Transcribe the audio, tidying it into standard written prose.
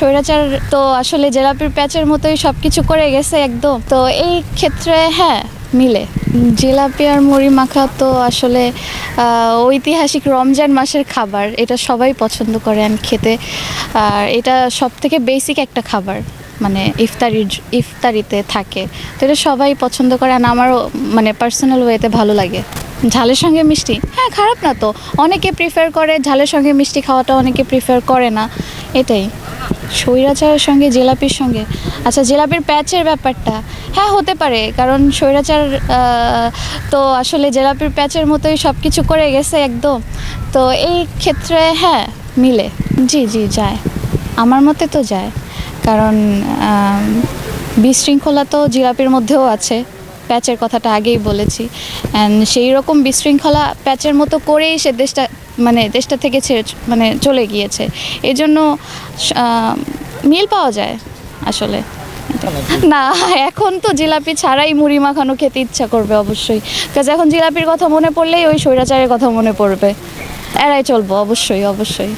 স্বৈরাচার তো আসলে জিলাপির প্যাচের মতোই সব কিছু করে গেছে একদম। তো এই ক্ষেত্রে হ্যাঁ মিলে। জিলাপি আর মুড়ি মাখা তো আসলে ঐতিহাসিক রমজান মাসের খাবার, এটা সবাই পছন্দ করেন খেতে। আর এটা সব থেকে বেসিক একটা খাবার, মানে ইফতারিতে থাকে, তো এটা সবাই পছন্দ করে। আর আমারও মানে পার্সোনাল ওয়েতে ভালো লাগে। ঝালের সঙ্গে মিষ্টি, হ্যাঁ খারাপ না তো। অনেকে প্রিফার করে ঝালের সঙ্গে মিষ্টি খাওয়াটা, অনেকে প্রিফার করে না, এটাই। স্বৈরাচারের সঙ্গে জিলাপির সঙ্গে, আচ্ছা জিলাপির প্যাচের ব্যাপারটা, হ্যাঁ হতে পারে, কারণ স্বৈরাচার তো আসলে জিলাপির প্যাচের মতোই সব কিছু করে গেছে একদম। তো এই ক্ষেত্রে হ্যাঁ মিলে। জি জি যায়, আমার মতে তো যায়। কারণ বিশৃঙ্খলা তো জিলাপির মধ্যেও আছে, প্যাচের কথাটা আগেই বলেছি। অ্যান্ড সেই রকম বিশৃঙ্খলা প্যাচের মতো করেই সে দেশটা থেকে চলে গিয়েছে। এই জন্য মিল পাওয়া যায় আসলে। না, এখন তো জিলাপি ছাড়াই মুড়ি মাখানো খেতে ইচ্ছা করবে অবশ্যই, কারণ এখন জিলাপির কথা মনে পড়লেই ওই স্বৈরাচারের কথা মনে পড়বে। এড়াই চলবো অবশ্যই অবশ্যই।